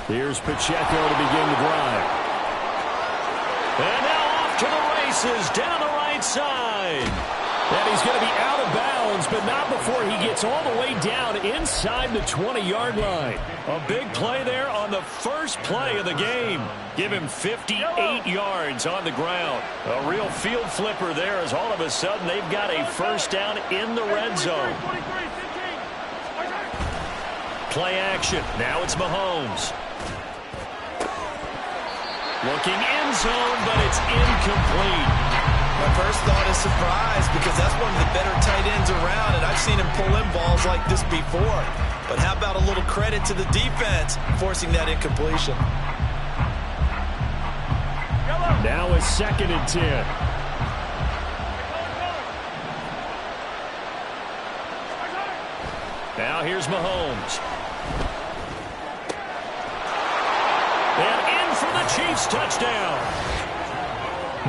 Here's Pacheco to begin the drive. And now off to the races down the right side. And he's going to be out of bounds, but not before he gets all the way down inside the 20-yard line. A big play there on the first play of the game. Give him 58 yards on the ground. A real field flipper there as all of a sudden they've got a first down in the red zone. Play action. Now it's Mahomes. Looking end zone, but it's incomplete. My first thought is surprise because that's one of the better tight ends around, and I've seen him pull in balls like this before. But how about a little credit to the defense forcing that incompletion? Now it's 2nd and 10. Now here's Mahomes. And in for the Chiefs touchdown.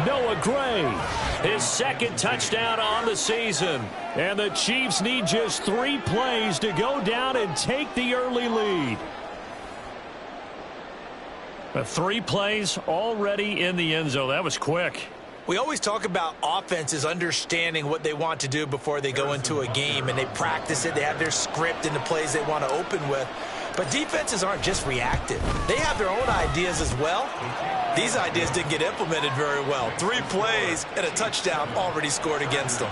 Noah Gray, his 2nd touchdown on the season. And the Chiefs need just 3 plays to go down and take the early lead. 3 plays already in the end zone. That was quick. We always talk about offenses understanding what they want to do before they go into a game, and they practice it. They have their script and the plays they want to open with. But defenses aren't just reactive. They have their own ideas as well. These ideas didn't get implemented very well. 3 plays and a touchdown already scored against them.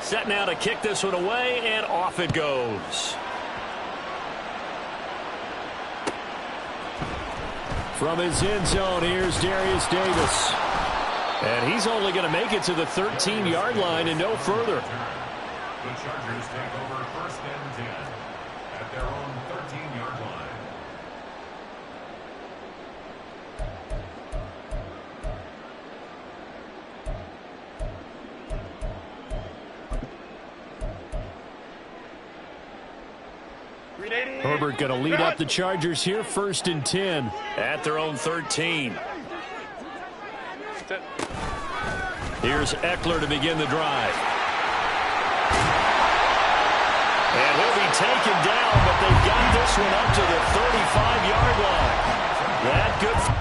Set now to kick this one away, and off it goes. From his end zone, here's Darius Davis. And he's only going to make it to the 13-yard line and no further. The Chargers take over 1st and 10 at their own 13-yard line. Herbert going to lead up the Chargers here, 1st and 10 at their own 13. Here's Eckler to begin the drive. And he'll be taken down, but they've got this one up to the 35-yard line. That good.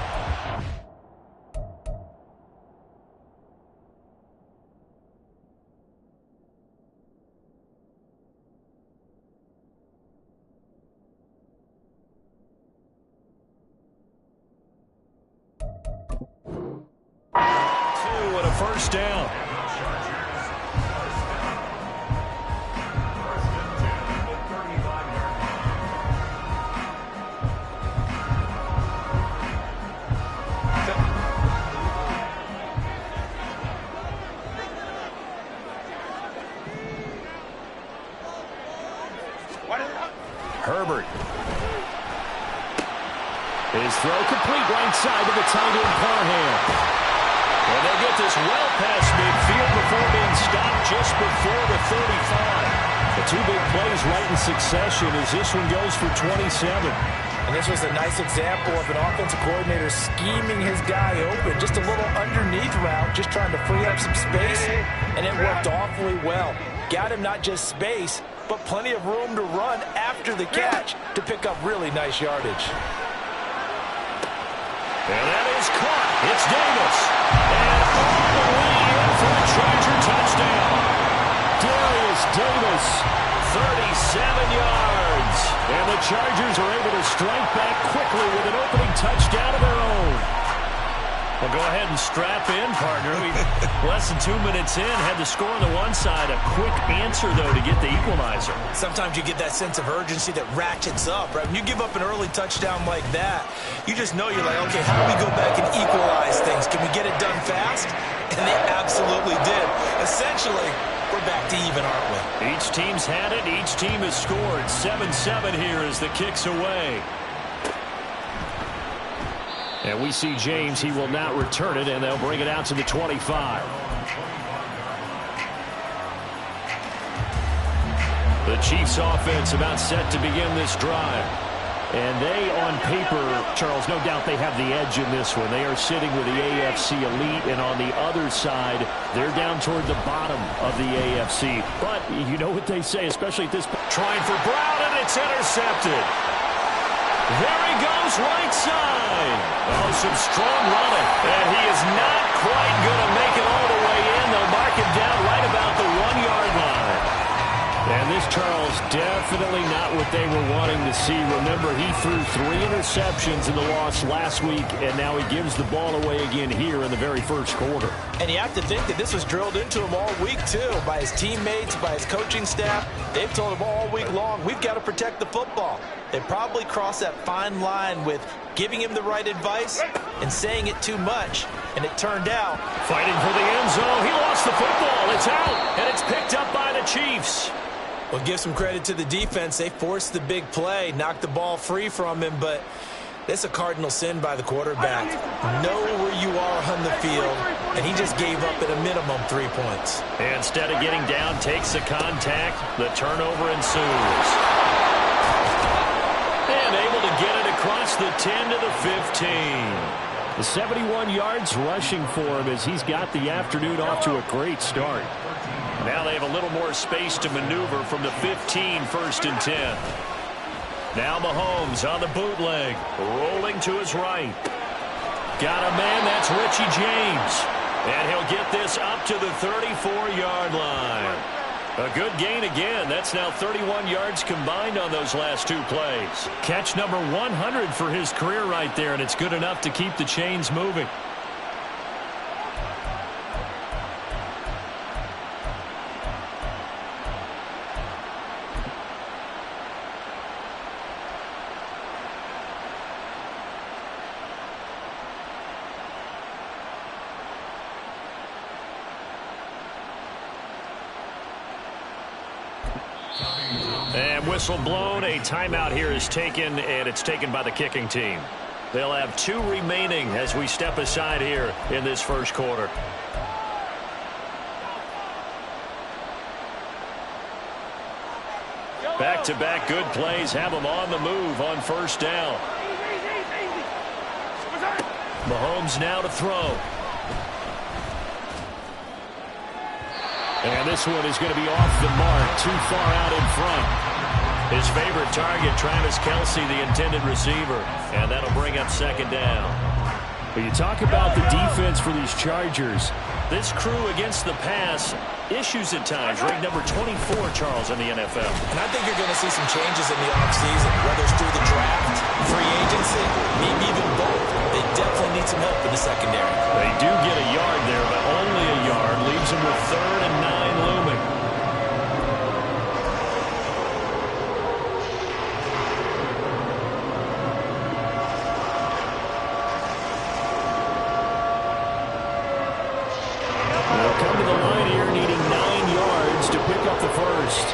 First down. Herbert. His throw complete right side to the tight end Parham. And they get this well past midfield before being stopped just before the 35. The 2 big plays right in succession as this one goes for 27. And this was a nice example of an offensive coordinator scheming his guy open. Just a little underneath route, just trying to free up some space, and it worked awfully well. Got him not just space, but plenty of room to run after the catch to pick up really nice yardage. And that is caught. It's Davis. And all the way in for a Charger touchdown. Darius Davis, 37 yards. And the Chargers are able to strike back quickly with an opening touchdown of their own. Well, go ahead and strap in, partner. Less than 2 minutes in, had the score on the one side. A quick answer, though, to get the equalizer. Sometimes you get that sense of urgency that ratchets up, right? When you give up an early touchdown like that, you just know you're like, okay, how do we go back and equalize things? Can we get it done fast? And they absolutely did. Essentially, we're back to even, aren't we? Each team's had it. Each team has scored. 7-7 here as the kick's away. And we see James. He will not return it, and they'll bring it out to the 25. The Chiefs offense about set to begin this drive. And they, on paper, Charles, no doubt they have the edge in this one. They are sitting with the AFC elite, and on the other side, they're down toward the bottom of the AFC. But you know what they say, especially at this point. Trying for Brown, and it's intercepted. There he goes, right side. Oh, some strong running. And he is not quite going to make it all the way in. They'll mark him down right about the 1-yard line. And this, Charles, definitely not what they were wanting to see. Remember, he threw 3 interceptions in the loss last week, and now he gives the ball away again here in the very first quarter. And you have to think that this was drilled into him all week, too, by his teammates, by his coaching staff. They've told him all week long, we've got to protect the football. They probably crossed that fine line with giving him the right advice and saying it too much, and it turned out. Fighting for the end zone. He lost the football. It's out, and it's picked up by the Chiefs. Well, give some credit to the defense. They forced the big play, knocked the ball free from him, but it's a cardinal sin by the quarterback. Know where you are on the field, and he just gave up at a minimum 3 points. And instead of getting down, takes the contact. The turnover ensues. And able to get it across the 10 to the 15. The 71 yards rushing for him as he's got the afternoon off to a great start. Now they have a little more space to maneuver from the 15, 1st and 10. Now Mahomes on the bootleg, rolling to his right. Got a man, that's Richie James. And he'll get this up to the 34-yard line. A good gain again. That's now 31 yards combined on those last 2 plays. Catch number 100 for his career right there, and it's good enough to keep the chains moving. And whistle blown. A timeout here is taken, and it's taken by the kicking team. They'll have 2 remaining as we step aside here in this first quarter. Back-to-back good plays have them on the move on 1st down. Mahomes now to throw. And this one is going to be off the mark, too far out in front. His favorite target, Travis Kelce, the intended receiver. And that'll bring up 2nd down. But you talk about the defense for these Chargers. This crew against the pass, issues at times. Ranked number 24, Charles, in the NFL. And I think you're going to see some changes in the offseason, whether it's through the draft, free agency, maybe even both. They definitely need some help in the secondary. They do get a yard there, but only a yard. Leaves them with 3rd and 9 looming. They'll come to the line here needing 9 yards to pick up the first.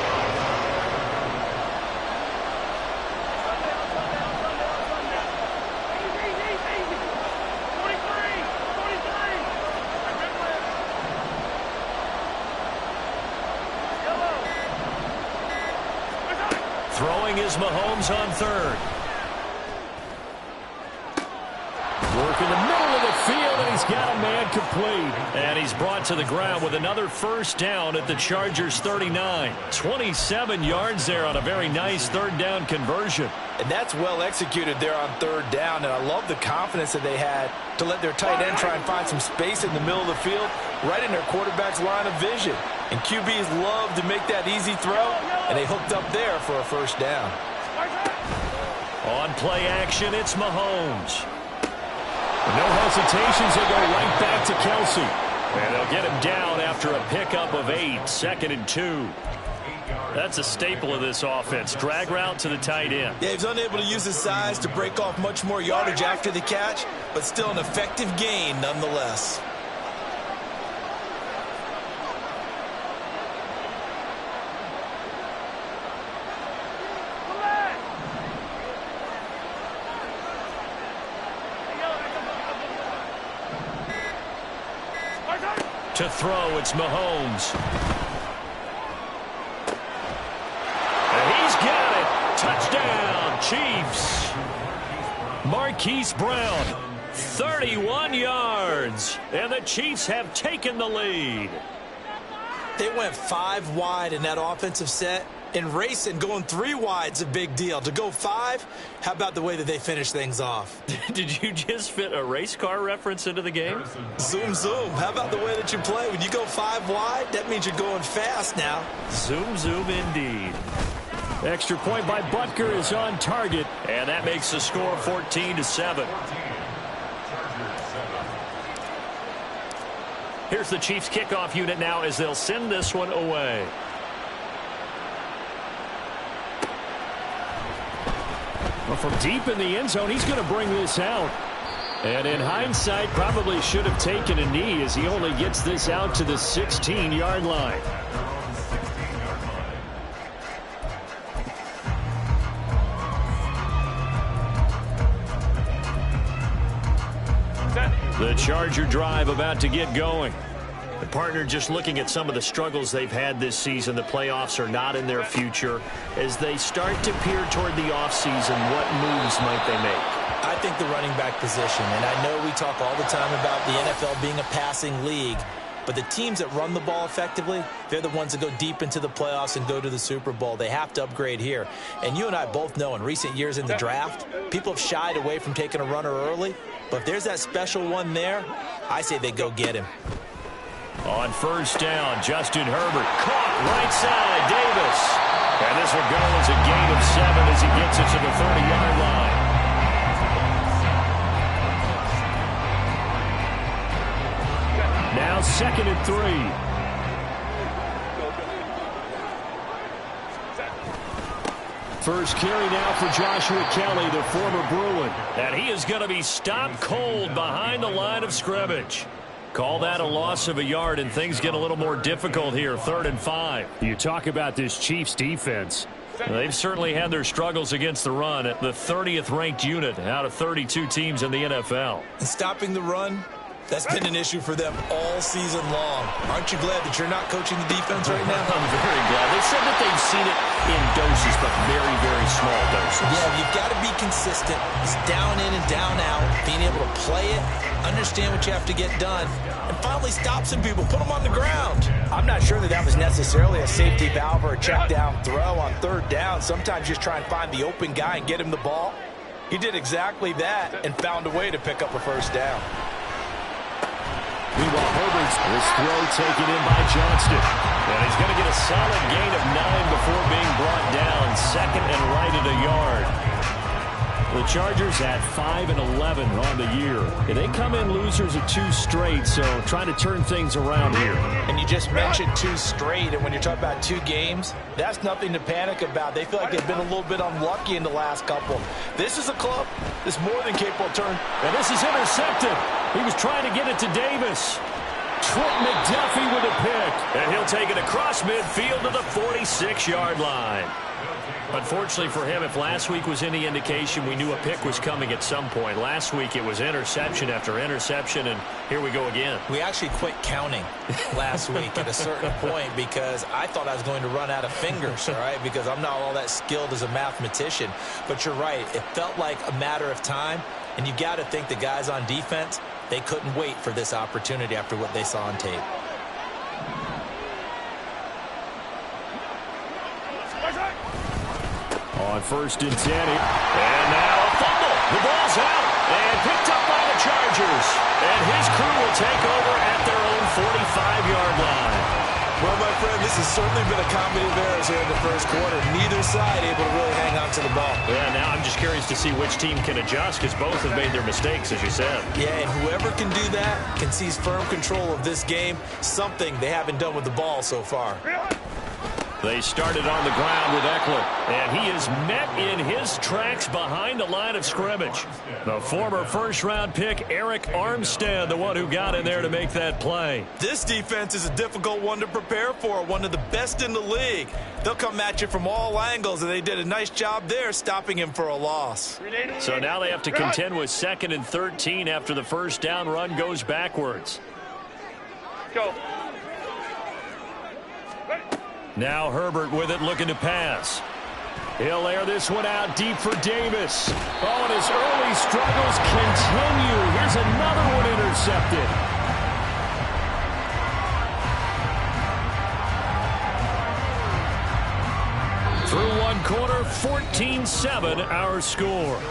Throwing is Mahomes on 3rd. Working the middle of the field, and he's got a man complete. And he's brought to the ground with another 1st down at the Chargers' 39. 27 yards there on a very nice 3rd down conversion. And that's well executed there on 3rd down, and I love the confidence that they had to let their tight end try and find some space in the middle of the field, right in their quarterback's line of vision. And QBs love to make that easy throw, and they hooked up there for a 1st down. On play action, it's Mahomes. No hesitations, he'll go right back to Kelce. And they'll get him down after a pickup of 8, 2nd and 2. That's a staple of this offense. Drag route to the tight end. Yeah, he's unable to use his size to break off much more yardage after the catch, but still an effective gain nonetheless. To throw, it's Mahomes. And he's got it. Touchdown, Chiefs. Marquise Brown. 31 yards. And the Chiefs have taken the lead. They went 5 wide in that offensive set. And racing, going 3 wide is a big deal. To go 5, how about the way that they finish things off? Did you just fit a race car reference into the game? Zoom, zoom. How about the way that you play? When you go 5 wide, that means you're going fast now. Zoom, zoom indeed. Extra point by Butker is on target, and that makes the score 14-7. Here's the Chiefs kickoff unit now as they'll send this one away. Well, from deep in the end zone, he's going to bring this out. And in hindsight, probably should have taken a knee as he only gets this out to the 16-yard line. The Charger drive about to get going. The partner just looking at some of the struggles they've had this season. The playoffs are not in their future. As they start to peer toward the offseason, what moves might they make? I think the running back position, and I know we talk all the time about the NFL being a passing league, but the teams that run the ball effectively, they're the ones that go deep into the playoffs and go to the Super Bowl. They have to upgrade here. And you and I both know in recent years in the draft, people have shied away from taking a runner early, but if there's that special one there, I say they go get him. On first down, Justin Herbert caught right side, Davis. And this will go as a gain of 7 as he gets it to the 30-yard line. Now 2nd and 3. First carry now for Joshua Kelly, the former Bruin. And he is going to be stopped cold behind the line of scrimmage. Call that a loss of a yard, and things get a little more difficult here, 3rd and 5. You talk about this Chiefs defense. They've certainly had their struggles against the run at the 30th ranked unit out of 32 teams in the NFL. And stopping the run, that's been an issue for them all season long. Aren't you glad that you're not coaching the defense right now? I'm very glad. They said that they've seen it in doses, but very, very small doses. Yeah, you've got to be consistent. It's down in and down out. Being able to play it, understand what you have to get done, and finally stop some people, put them on the ground. I'm not sure that that was necessarily a safety valve or a check down throw on 3rd down. Sometimes just try and find the open guy and get him the ball. He did exactly that and found a way to pick up a 1st down. Meanwhile, Herbert's this throw taken in by Johnston. And he's going to get a solid gain of 9 before being brought down. 2nd and right at a yard. The Chargers at 5-11 on the year. And they come in losers of 2 straight, so trying to turn things around here. And you just mentioned 2 straight, and when you're talking about 2 games, that's nothing to panic about. They feel like they've been a little bit unlucky in the last couple. This is a club that's more than capable of turning. And this is intercepted. He was trying to get it to Davis. Trent McDuffie with a pick. And he'll take it across midfield to the 46-yard line. Unfortunately for him, if last week was any indication, we knew a pick was coming at some point. Last week it was interception after interception, and here we go again. We actually quit counting last week at a certain point because I thought I was going to run out of fingers, all right, because I'm not all that skilled as a mathematician. But you're right. It felt like a matter of time, and you got to think the guys on defense, they couldn't wait for this opportunity after what they saw on tape. On 1st and 10. And now a fumble. The ball's out. And picked up by the Chargers. And his crew will take over at their own 45-yard line. Well, my friend, this has certainly been a comedy of errors here in the 1st quarter. Neither side able to really hang on to the ball. Yeah, now I'm just curious to see which team can adjust because both have made their mistakes, as you said. Yeah, and whoever can do that can seize firm control of this game, something they haven't done with the ball so far. They started on the ground with Eckler, and he is met in his tracks behind the line of scrimmage. The former 1st-round pick, Eric Armstead, the one who got in there to make that play. This defense is a difficult one to prepare for, one of the best in the league. They'll come at you from all angles, and they did a nice job there stopping him for a loss. So now they have to contend with 2nd and 13 after the 1st down run goes backwards. Go. Now Herbert with it, looking to pass. He'll air this one out deep for Davis. Oh, and his early struggles continue. Here's another one intercepted. Through one quarter, 14-7 our score.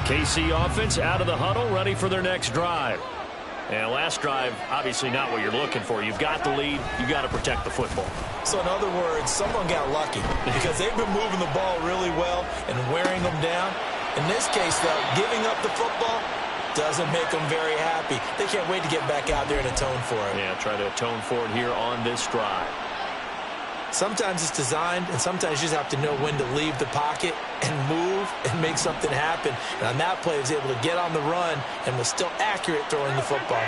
KC offense out of the huddle, ready for their next drive. And last drive, obviously not what you're looking for. You've got the lead. You've got to protect the football. So in other words, someone got lucky because they've been moving the ball really well and wearing them down. In this case, though, giving up the football doesn't make them very happy. They can't wait to get back out there and atone for it. Yeah, try to atone for it here on this drive. Sometimes it's designed, and sometimes you just have to know when to leave the pocket and move and make something happen. And on that play, he was able to get on the run and was still accurate throwing the football.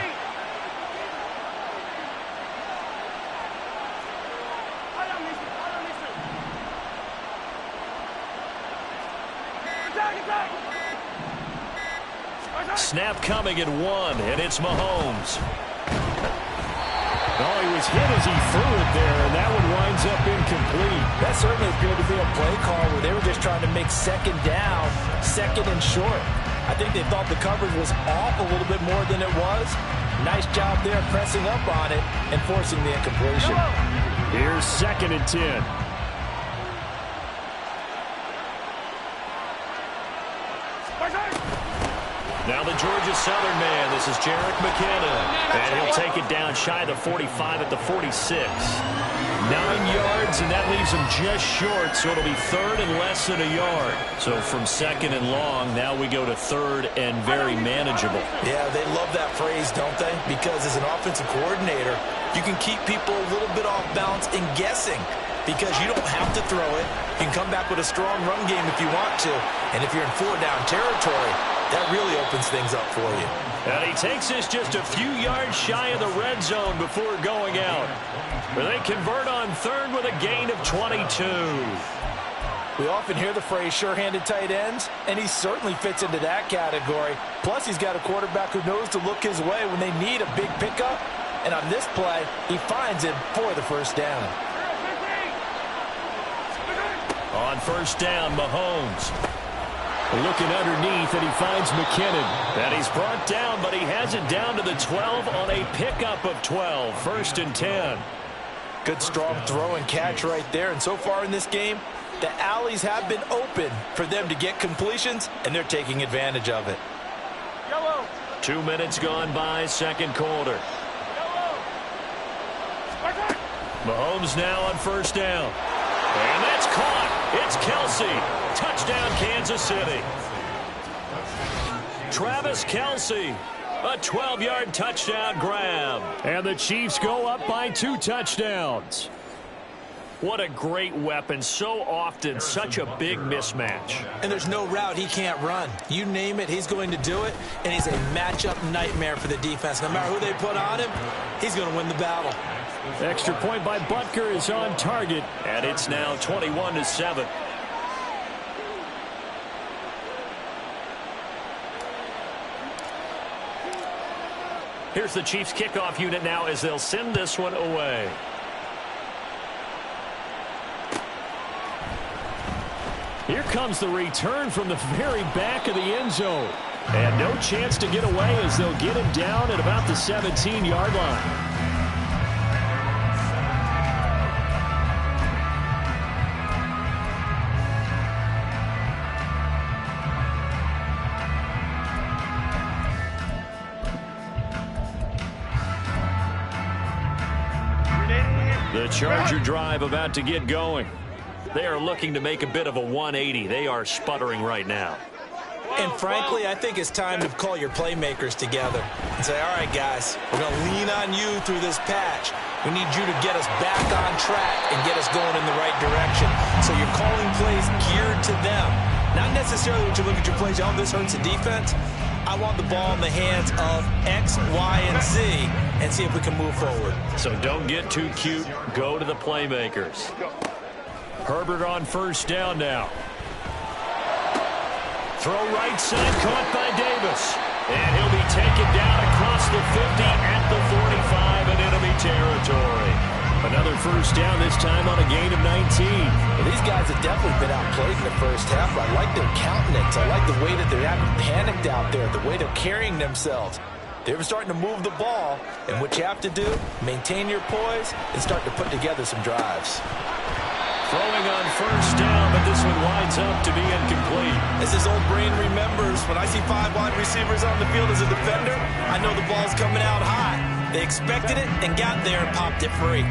Snap coming at 1, and it's Mahomes. Oh, he was hit as he threw it there, and that one winds up incomplete. That certainly appeared to be a play call where they were just trying to make second down, second and short. I think they thought the coverage was off a little bit more than it was. Nice job there pressing up on it and forcing the incompletion. Here's 2nd and 10. Now the Georgia Southern man. This is Jerick McKinnon. And he'll take it down shy of the 45 at the 46. 9 yards, and that leaves him just short, so it'll be 3rd and less than a yard. So from 2nd and long, now we go to 3rd and very manageable. Yeah, they love that phrase, don't they? Because as an offensive coordinator, you can keep people a little bit off balance and guessing because you don't have to throw it. You can come back with a strong run game if you want to. And if you're in 4-down territory, that really opens things up for you. And he takes this just a few yards shy of the red zone before going out. But they convert on 3rd with a gain of 22. We often hear the phrase sure-handed tight ends, and he certainly fits into that category. Plus, he's got a quarterback who knows to look his way when they need a big pickup. And on this play, he finds it for the first down. On 1st down, Mahomes. Looking underneath, and he finds McKinnon. And he's brought down, but he has it down to the 12 on a pickup of 12. 1st and 10. Good strong throw and catch right there. And so far in this game, the alleys have been open for them to get completions, and they're taking advantage of it. 2 minutes gone by, 2nd quarter. Mahomes now on 1st down. And that's caught. It's Kelce. Touchdown, Kansas City. Travis Kelce. A 12-yard touchdown grab. And the Chiefs go up by 2 touchdowns. What a great weapon. So often, such a big mismatch. And there's no route he can't run. You name it, he's going to do it. And he's a matchup nightmare for the defense. No matter who they put on him, he's going to win the battle. Extra point by Butker is on target. And it's now 21-7. Here's the Chiefs kickoff unit now as they'll send this one away. Here comes the return from the very back of the end zone. And no chance to get away as they'll get him down at about the 17-yard line. The Charger drive about to get going. They are looking to make a bit of a 180. They are sputtering right now. And frankly, I think it's time to call your playmakers together and say, all right, guys, we're going to lean on you through this patch. We need you to get us back on track and get us going in the right direction. So you're calling plays geared to them, Not necessarily what you look at your plays, oh, this hurts the defense. I want the ball in the hands of X, Y, and Z and see if we can move forward. So don't get too cute. Go to the playmakers. Herbert on first down now. Throw right side, caught by Davis. And he'll be taken down across the 50 at the 45 in enemy territory. Another first down, this time on a gain of 19. Well, these guys have definitely been outplayed in the first half. I like their countenance. I like the way that they're not panicked out there, the way they're carrying themselves. They're starting to move the ball, and what you have to do, maintain your poise and start to put together some drives. Throwing on first down, but this one winds up to be incomplete. As this old brain remembers, when I see 5 wide receivers on the field as a defender, I know the ball's coming out high. They expected it and got there and popped it free.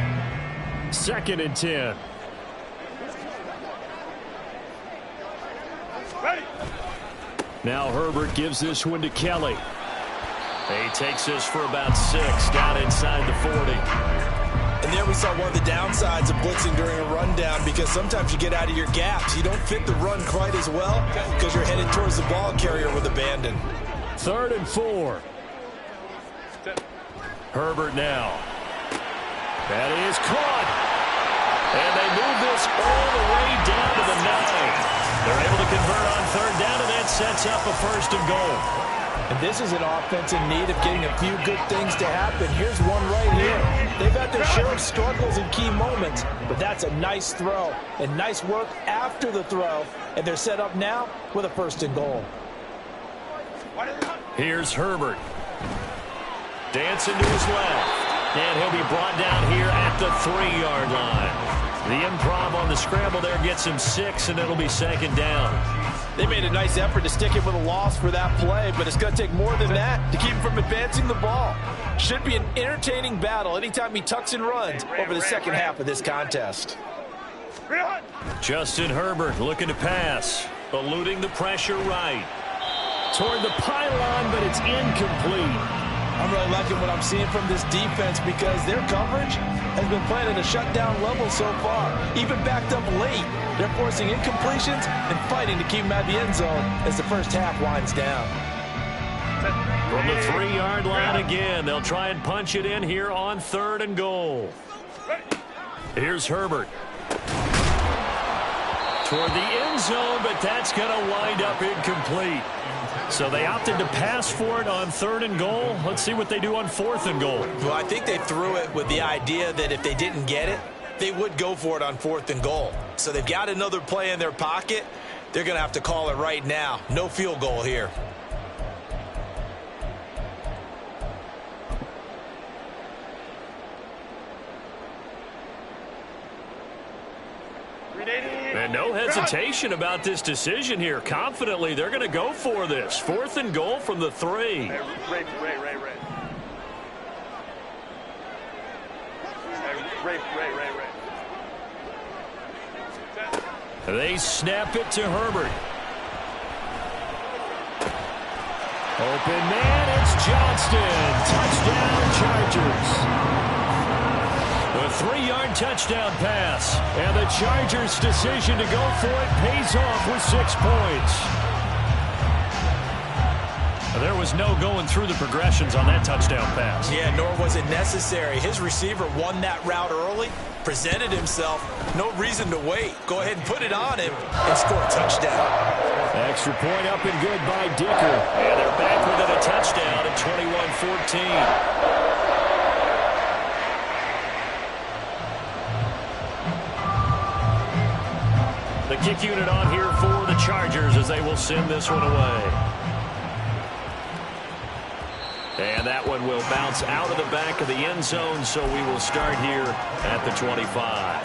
2nd and 10. Ready. Now Herbert gives this one to Kelly. He takes this for about 6 down inside the 40. And there we saw one of the downsides of blitzing during a rundown, because sometimes you get out of your gaps. You don't fit the run quite as well because you're headed towards the ball carrier with abandon. 3rd and 4. Herbert now. That is caught. And they move this all the way down to the 9. They're able to convert on 3rd down, and that sets up a 1st and goal. And this is an offense in need of getting a few good things to happen. Here's one right here. They've had their share of struggles in key moments, but that's a nice throw and nice work after the throw. And they're set up now with a 1st and goal. Here's Herbert. Dancing to his left. And he'll be brought down here at the 3-yard line. The improv on the scramble there gets him 6, and it'll be 2nd down. They made a nice effort to stick him with a loss for that play, but it's going to take more than that to keep him from advancing the ball. Should be an entertaining battle anytime he tucks and runs over the second half of this contest. Justin Herbert looking to pass, eluding the pressure right. Toward the pylon, but it's incomplete. I'm really liking what I'm seeing from this defense, because their coverage has been playing at a shutdown level so far. Even backed up late, they're forcing incompletions and fighting to keep them at the end zone as the first half winds down. From the 3-yard line again, they'll try and punch it in here on 3rd and goal. Here's Herbert. Toward the end zone, but that's going to wind up incomplete. So they opted to pass for it on 3rd and goal. Let's see what they do on 4th and goal. Well, I think they threw it with the idea that if they didn't get it, they would go for it on 4th and goal. So they've got another play in their pocket. They're going to have to call it right now. No field goal here. And no hesitation about this decision here. Confidently, they're going to go for this. 4th and goal from the 3. Ray. They snap it to Herbert. Open man, it's Johnston. Touchdown, Chargers. A 3-yard touchdown pass. And the Chargers' decision to go for it pays off with 6 points. There was no going through the progressions on that touchdown pass. Yeah, nor was it necessary. His receiver won that route early, presented himself. No reason to wait. Go ahead and put it on him and score a touchdown. Extra point up and good by Dicker. And they're back with it, a touchdown at 21-14. The kick unit on here for the Chargers as they will send this one away. And that one will bounce out of the back of the end zone, so we will start here at the 25.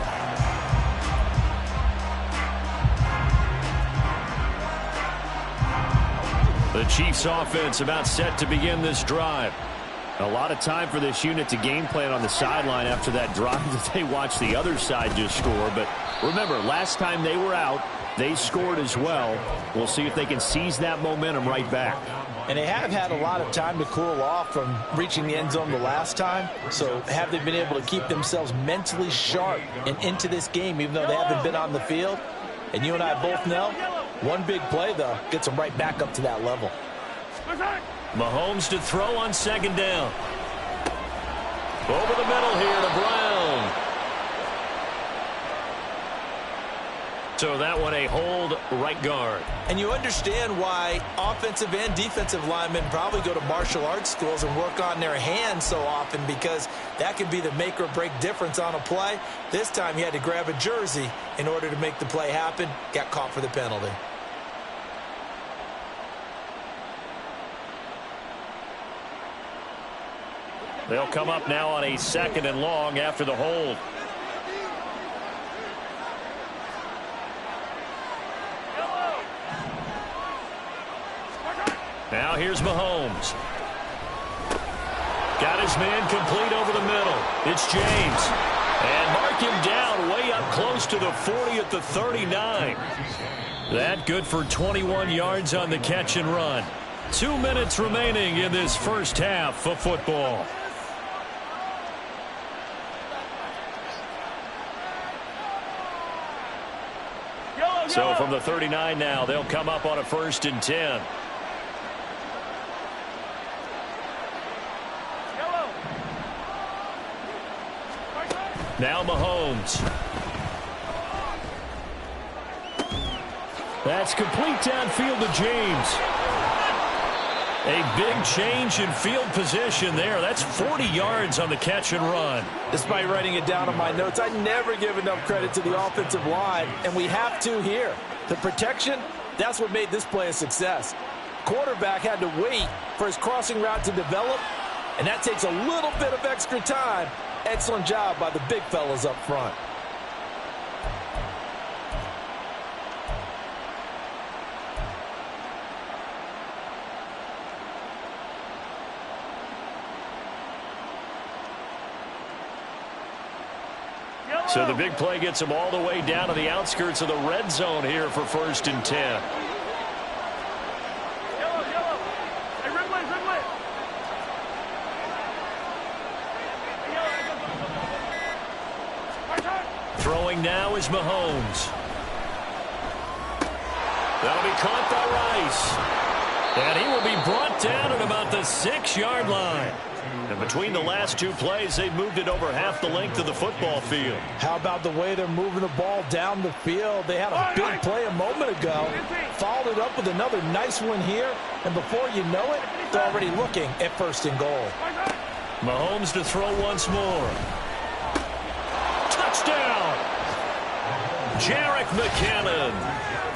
The Chiefs offense about set to begin this drive. A lot of time for this unit to game plan on the sideline after that drive that they watched the other side just score. But remember, last time they were out, they scored as well. We'll see if they can seize that momentum right back. And they have had a lot of time to cool off from reaching the end zone the last time. So have they been able to keep themselves mentally sharp and into this game, even though they haven't been on the field? And you and I both know One big play, though, gets them right back up to that level. Mahomes to throw on second down. Over the middle here to Brown. So that one a hold right guard. And you understand why offensive and defensive linemen probably go to martial arts schools and work on their hands so often, because that can be the make or break difference on a play. This time he had to grab a jersey in order to make the play happen. Got caught for the penalty. They'll come up now on a 2nd and long after the hold. Now here's Mahomes. Got his man complete over the middle. It's James. And mark him down way up close to the 40 at the 39. That good for 21 yards on the catch and run. 2 minutes remaining in this first half of football. So from the 39 now, they'll come up on a 1st and 10. Now Mahomes. That's complete downfield to James. A big change in field position there. That's 40 yards on the catch and run. Despite writing it down on my notes, I never give enough credit to the offensive line, and we have to here. The protection, that's what made this play a success. Quarterback had to wait for his crossing route to develop, and that takes a little bit of extra time. Excellent job by the big fellas up front. So the big play gets him all the way down to the outskirts of the red zone here for 1st and 10. Yellow. Hey, Ridley. Throwing now is Mahomes. That'll be caught by Rice. And he will be brought down at about the 6-yard line. And between the last 2 plays, they've moved it over half the length of the football field. How about the way they're moving the ball down the field? They had a big play a moment ago, followed it up with another nice one here, and before you know it, they're already looking at 1st and goal. Mahomes to throw once more. Touchdown! Jerick McKinnon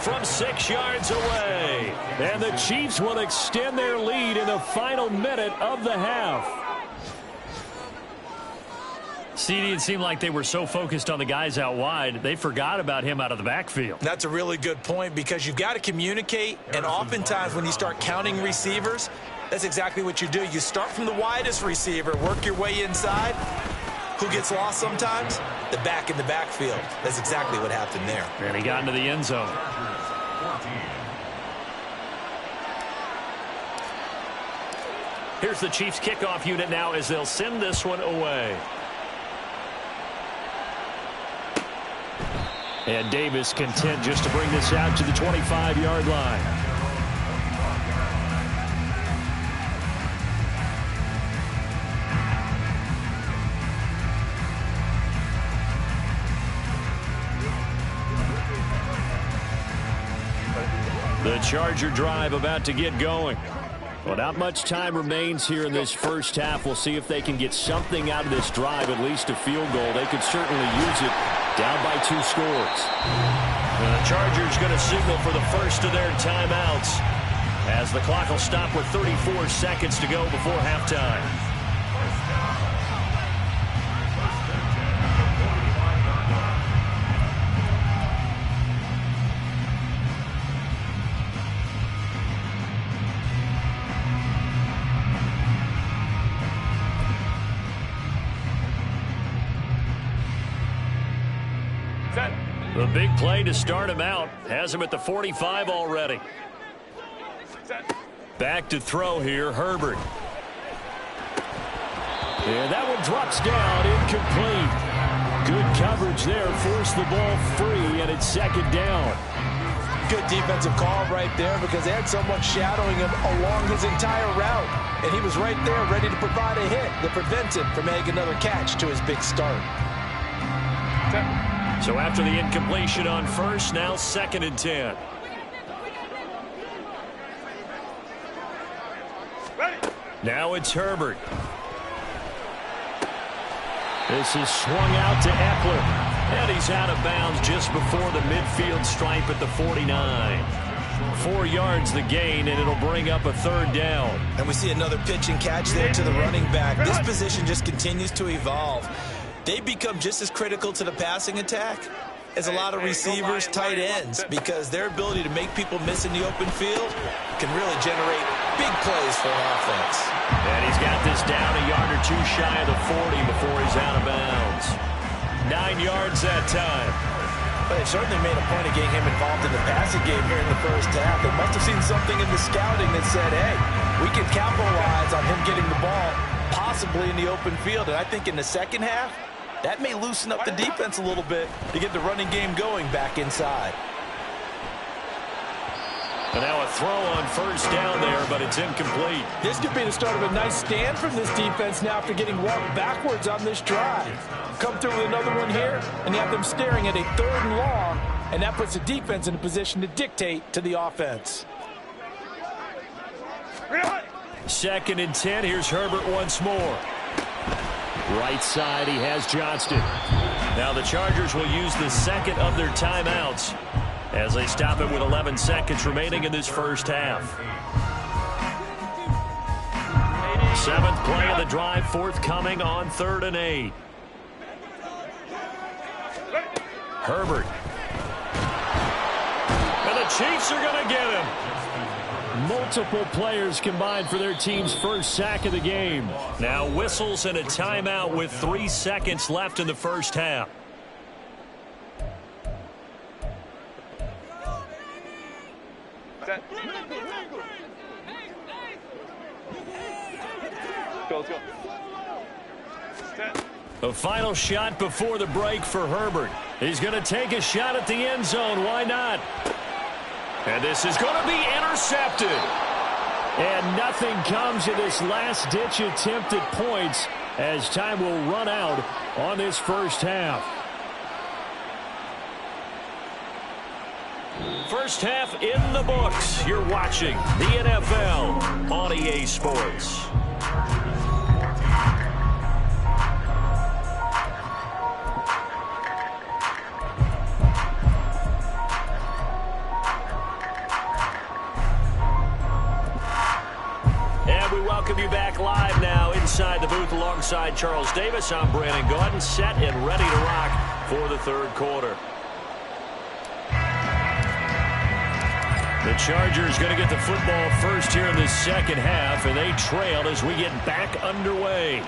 from 6 yards away. And the Chiefs will extend their lead in the final minute of the half. CD, it seemed like they were so focused on the guys out wide, they forgot about him out of the backfield. That's a really good point, because you've got to communicate, and oftentimes when you start counting receivers, that's exactly what you do. You start from the widest receiver, work your way inside. Who gets lost sometimes? The back in the backfield. That's exactly what happened there. And he got into the end zone. Here's the Chiefs kickoff unit now as they'll send this one away. And Davis content just to bring this out to the 25-yard line. The Charger drive about to get going. Well, not much time remains here in this first half. We'll see if they can get something out of this drive, at least a field goal. They could certainly use it down by 2 scores. And the Chargers going to signal for the first of their timeouts as the clock will stop with 34 seconds to go before halftime. The big play to start him out has him at the 45 already. Back to throw here, Herbert. And that one drops down, incomplete. Good coverage there, forced the ball free, and it's 2nd down. good defensive call right there because they had someone shadowing him along his entire route. And he was right there ready to provide a hit that prevents him from making another catch to his big start. So after the incompletion on first, now 2nd and 10. Now it's Herbert. This is swung out to Eckler. And he's out of bounds just before the midfield stripe at the 49. 4 yards the gain, and it'll bring up a 3rd down. And we see another pitch and catch there to the running back. This position just continues to evolve. They become just as critical to the passing attack as a lot of receivers, tight ends, because their ability to make people miss in the open field can really generate big plays for an offense. And he's got this down a yard or 2 shy of the 40 before he's out of bounds. 9 yards that time. But they certainly made a point of getting him involved in the passing game here in the first half. They must have seen something in the scouting that said, hey, we can capitalize on him getting the ball possibly in the open field. And I think in the second half, that may loosen up the defense a little bit to get the running game going back inside. And now a throw on first down there, but it's incomplete. This could be the start of a nice stand from this defense now after getting walked backwards on this drive. Come through with another one here, and you have them staring at a 3rd and long, and that puts the defense in a position to dictate to the offense. 2nd and 10. Here's Herbert once more. Right side, he has Johnston. Now the Chargers will use the 2nd of their timeouts as they stop it with 11 seconds remaining in this first half. 7th play of the drive forthcoming on 3rd and 8. Herbert. And the Chiefs are going to get him. Multiple players combined for their team's first sack of the game. Now whistles and a timeout with 3 seconds left in the first half. Let's go. A final shot before the break for Herbert. He's going to take a shot at the end zone. Why not? And this is going to be intercepted. And nothing comes of this last-ditch attempt at points as time will run out on this first half. First half in the books. You're watching the NFL on EA Sports. Welcome you back live now inside the booth alongside Charles Davis. I'm Brandon Gaudin, set and ready to rock for the 3rd quarter. The Chargers going to get the football first here in the second half, and they trail as we get back underway.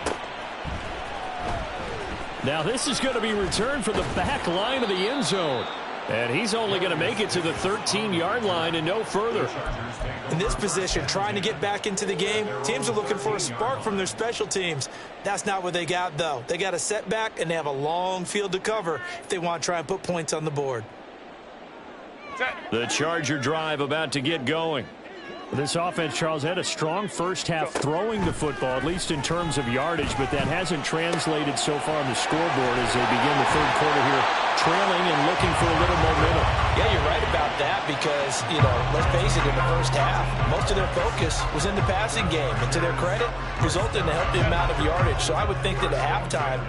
Now this is going to be returned from the back line of the end zone. And he's only going to make it to the 13-yard line and no further. In this position, trying to get back into the game, teams are looking for a spark from their special teams. That's not what they got, though. They got a setback, and they have a long field to cover if they want to try and put points on the board. The Charger drive about to get going. This offense, Charles, had a strong first half throwing the football, at least in terms of yardage, but that hasn't translated so far on the scoreboard as they begin the 3rd quarter here, trailing and looking for a little momentum. Yeah, you're right about that because, let's face it, in the first half, most of their focus was in the passing game. And to their credit, resulted in a healthy amount of yardage. So I would think that at halftime,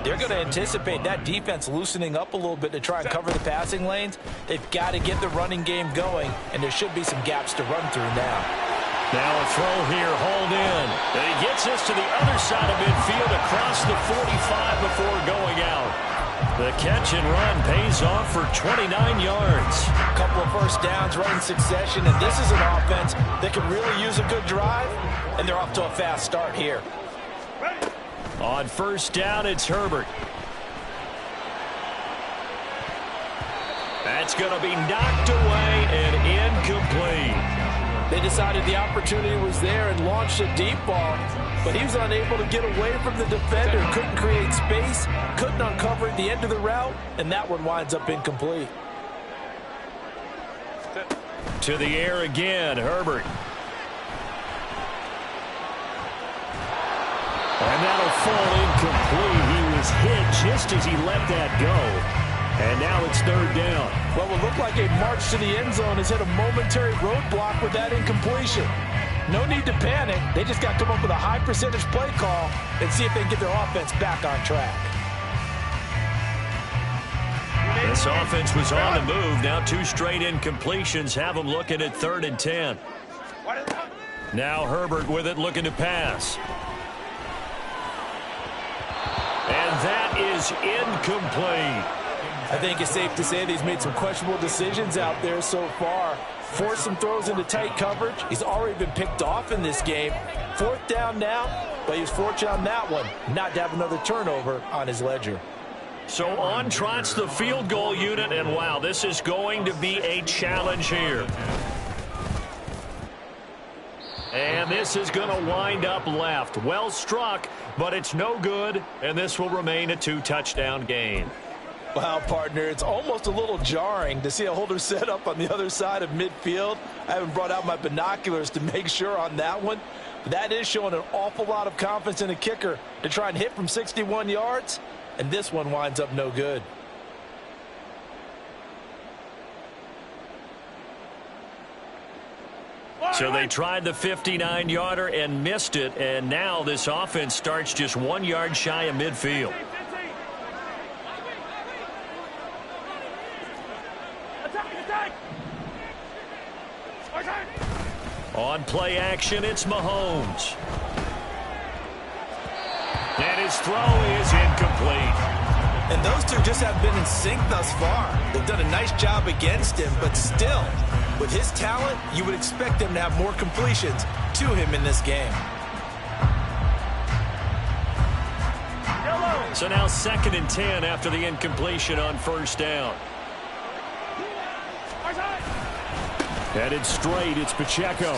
they're going to anticipate that defense loosening up a little bit to try and cover the passing lanes. They've got to get the running game going, and there should be some gaps to run through now. Now a throw here, hauled in. And he gets us to the other side of midfield across the 45 before going out. The catch and run pays off for 29 yards. A couple of first downs right in succession, and this is an offense that can really use a good drive, and they're off to a fast start here. On first down, it's Herbert. That's going to be knocked away and incomplete. They decided the opportunity was there and launched a deep ball, but he was unable to get away from the defender, couldn't create space, couldn't uncover at the end of the route, and that one winds up incomplete. To the air again, Herbert. And that'll fall incomplete. He was hit just as he let that go. And now it's third down. Well, it looked like a march to the end zone has hit a momentary roadblock with that incompletion. No need to panic. They just got to come up with a high percentage play call and see if they can get their offense back on track. This offense was on the move. Now 2 straight incompletions have them looking at 3rd and 10. Now Herbert with it, looking to pass. And that is incomplete. I think it's safe to say that he's made some questionable decisions out there so far. Forced some throws into tight coverage. He's already been picked off in this game. 4th down now, but he was fortunate on that one not to have another turnover on his ledger. So on trots the field goal unit, and wow, this is going to be a challenge here. And this is going to wind up left. Well struck, but it's no good, and this will remain a 2-touchdown game. Wow, partner, it's almost a little jarring to see a holder set up on the other side of midfield. I haven't brought out my binoculars to make sure on that one. But that is showing an awful lot of confidence in a kicker to try and hit from 61 yards. And this one winds up no good. So they tried the 59-yarder and missed it, and now this offense starts just 1 yard shy of midfield. On play action, it's Mahomes. And his throw is incomplete. And those two just have been in sync thus far. They've done a nice job against him, but still, with his talent, you would expect them to have more completions to him in this game. So now 2nd and 10 after the incompletion on 1st down. Headed straight, it's Pacheco.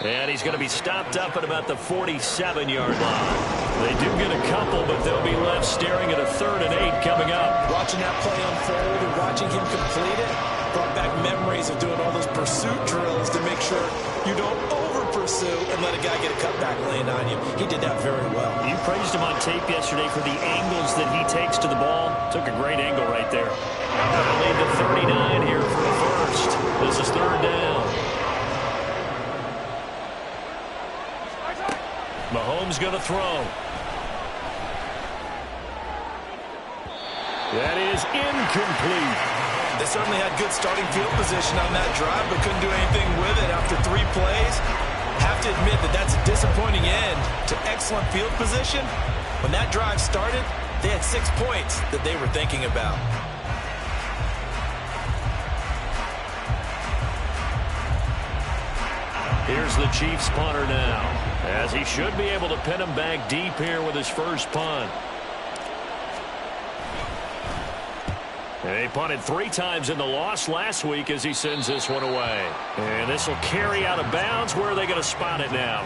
And he's going to be stopped up at about the 47-yard line. They do get a couple, but they'll be left staring at a 3rd and 8 coming up. Watching that play unfold and watching him complete it brought back memories of doing all those pursuit drills to make sure you don't over-pursue and let a guy get a cutback lane on you. He did that very well. You praised him on tape yesterday for the angles that he takes to the ball. Took a great angle right there. They'll lead to 39 here for the first. This is 3rd down. Mahomes going to throw. That is incomplete. They certainly had good starting field position on that drive, but couldn't do anything with it after 3 plays. Have to admit that that's a disappointing end to excellent field position. When that drive started, they had 6 points that they were thinking about. Here's the Chiefs punter now, as he should be able to pin him back deep here with his first punt. They punted 3 times in the loss last week as he sends this one away. And this will carry out of bounds. Where are they going to spot it now?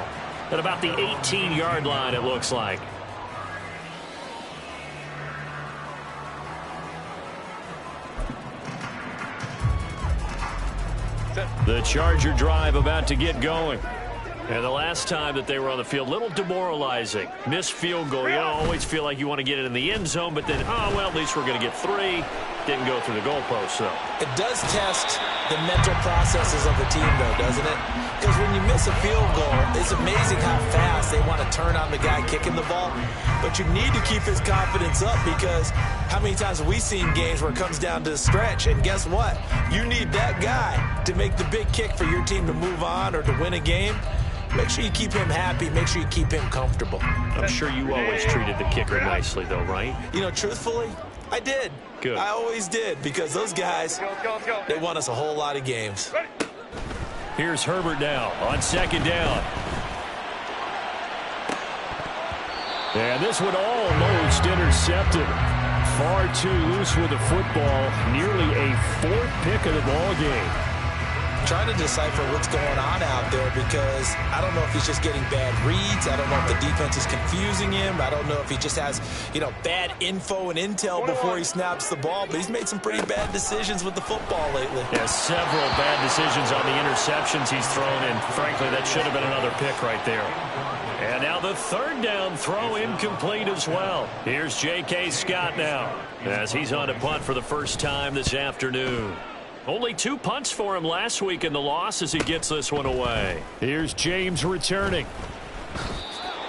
At about the 18-yard line, it looks like. The Charger drive about to get going. And the last time that they were on the field, a little demoralizing. Missed field goal. You always feel like you want to get it in the end zone, but then, oh, well, at least we're going to get 3. Didn't go through the goalpost, though. It does test the mental processes of the team, though, doesn't it? Because when you miss a field goal, it's amazing how fast they want to turn on the guy kicking the ball. But you need to keep his confidence up, because how many times have we seen games where it comes down to the stretch, and guess what? You need that guy to make the big kick for your team to move on or to win a game. Make sure you keep him happy. Make sure you keep him comfortable. I'm sure you always treated the kicker nicely, though, right? You know, truthfully, I did. Good. I always did, because those guys, they won us a whole lot of games. Here's Herbert now on 2nd down. And this one almost intercepted. Far too loose with the football. Nearly a 4th pick of the ball game. trying to decipher what's going on out there because I don't know if he's just getting bad reads. I don't know if the defense is confusing him. I don't know if he just has, bad info and intel before he snaps the ball. But he's made some pretty bad decisions with the football lately. Yeah, several bad decisions on the interceptions he's thrown, and frankly, that should have been another pick right there. And now the third down throw incomplete as well. Here's J.K. Scott now as he's on a punt for the first time this afternoon. Only 2 punts for him last week in the loss as he gets this one away. Here's James returning.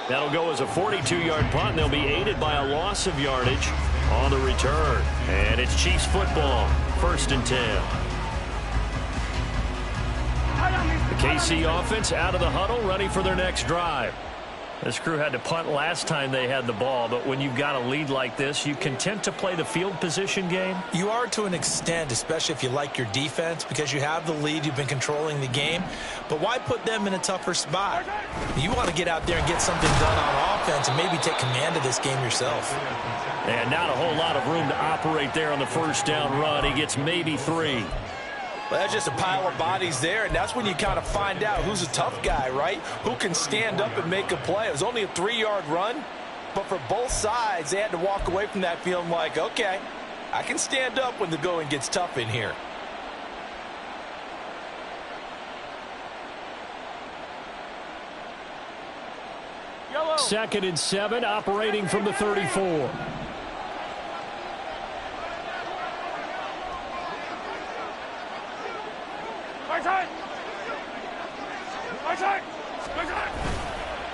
That'll go as a 42-yard punt, and they'll be aided by a loss of yardage on the return. And it's Chiefs football, 1st and 10. The KC offense out of the huddle, ready for their next drive. This crew had to punt last time they had the ball, but when you've got a lead like this, you content to play the field position game? You are to an extent, especially if you like your defense, because you have the lead, you've been controlling the game. But why put them in a tougher spot? You want to get out there and get something done on offense and maybe take command of this game yourself. And not a whole lot of room to operate there on the first down run. He gets maybe 3. Well, that's just a pile of bodies there, and that's when you kind of find out who's a tough guy, right? Who can stand up and make a play. It was only a 3-yard run, but for both sides, they had to walk away from that feeling like, okay, I can stand up when the going gets tough in here. Yellow. 2nd and 7, operating from the 34.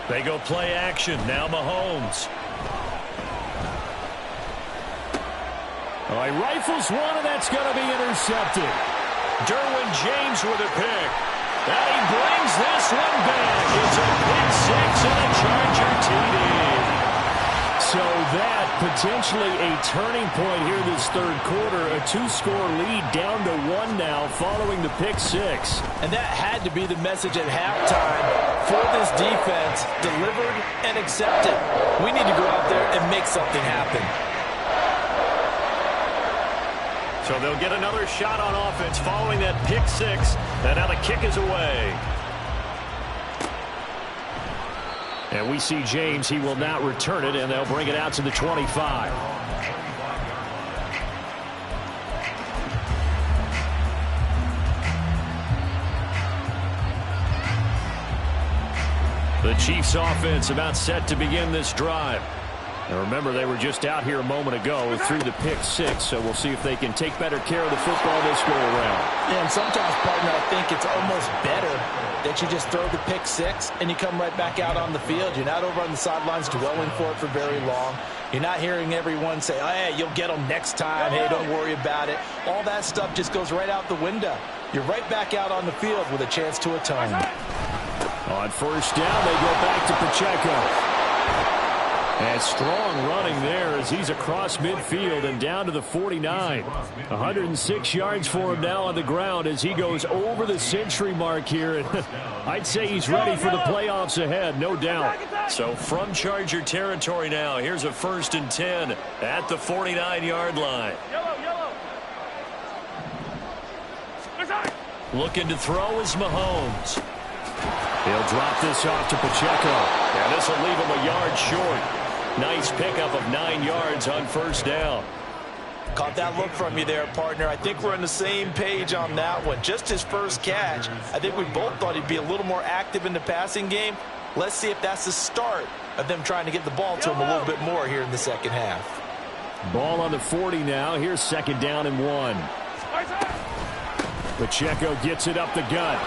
They go play action. Now Mahomes. Oh, he rifles one, and that's going to be intercepted. Derwin James with a pick. And he brings this one back. It's a pick 6 and a Charger TD. So that potentially a turning point here this third quarter. A 2-score lead down to 1 now following the pick 6. And that had to be the message at halftime for this defense. Delivered and accepted. We need to go out there and make something happen. So they'll get another shot on offense following that pick 6. And now the kick is away. And we see James. He will not return it, and they'll bring it out to the 25. The Chiefs offense about set to begin this drive. And remember, they were just out here a moment ago through the pick 6, so we'll see if they can take better care of the football this go around. Yeah, and sometimes, partner, I think it's almost better that you just throw the pick 6 and you come right back out on the field. You're not over on the sidelines dwelling for it for very long. You're not hearing everyone say, oh, hey, you'll get them next time. Hey, don't worry about it. All that stuff just goes right out the window. You're right back out on the field with a chance to atone. On first down, they go back to Pacheco. And strong running there as he's across midfield and down to the 49. 106 yards for him now on the ground as he goes over the century mark here. And I'd say he's ready for the playoffs ahead, no doubt. So from Charger territory now, here's a 1st and 10 at the 49-yard line. Looking to throw is Mahomes. He'll drop this off to Pacheco. And this will leave him a yard short. Nice pickup of 9 yards on first down. Caught that look from you there, partner. I think we're on the same page on that one. Just his first catch. I think we both thought he'd be a little more active in the passing game. Let's see if that's the start of them trying to get the ball to him a little bit more here in the second half. Ball on the 40 now. Here's 2nd down and 1. Pacheco gets it up the gut.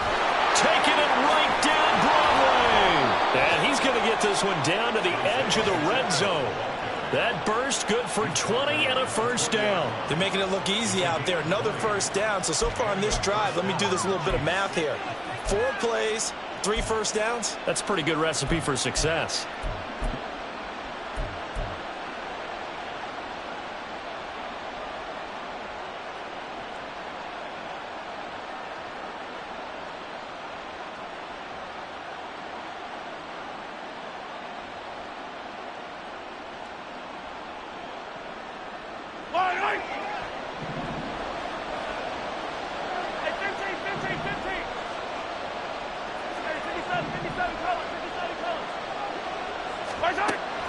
Taking it right down Broadway. And he's going to get this one down to the edge of the red zone. That burst good for 20 and a first down. They're making it look easy out there. Another first down. So far on this drive, let me do this little bit of math here. 4 plays, 3 first downs. That's a pretty good recipe for success.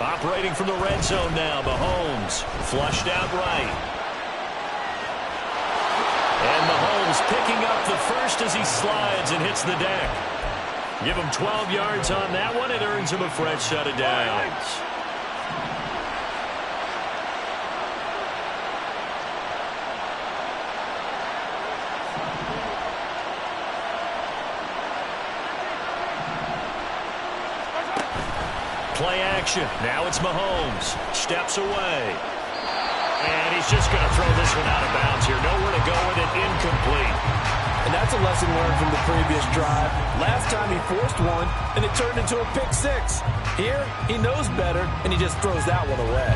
Operating from the red zone now, Mahomes flushed out right. And Mahomes picking up the first as he slides and hits the deck. Give him 12 yards on that one. It earns him a fresh set of downs. Play action. Now it's Mahomes. Steps away. And he's just going to throw this one out of bounds here. Nowhere to go with it. Incomplete. And that's a lesson learned from the previous drive. Last time he forced one, and it turned into a pick six. Here, he knows better, and he just throws that one away.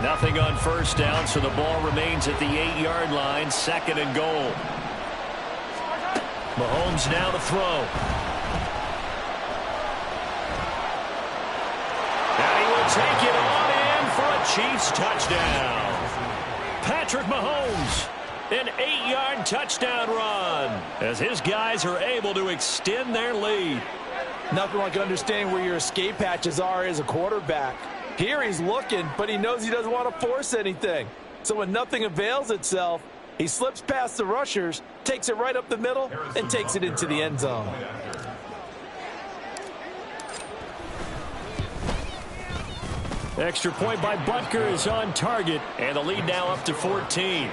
Nothing on first down, so the ball remains at the 8-yard line. 2nd and goal. Mahomes now to throw. And he will take it on in for a Chiefs touchdown. Patrick Mahomes, an 8-yard touchdown run as his guys are able to extend their lead. Nothing like understanding where your escape hatches are as a quarterback. Here he's looking, but he knows he doesn't want to force anything. So when nothing avails itself, he slips past the rushers, takes it right up the middle, and takes it into the end zone. Extra point by Butker is on target, and the lead now up to 14.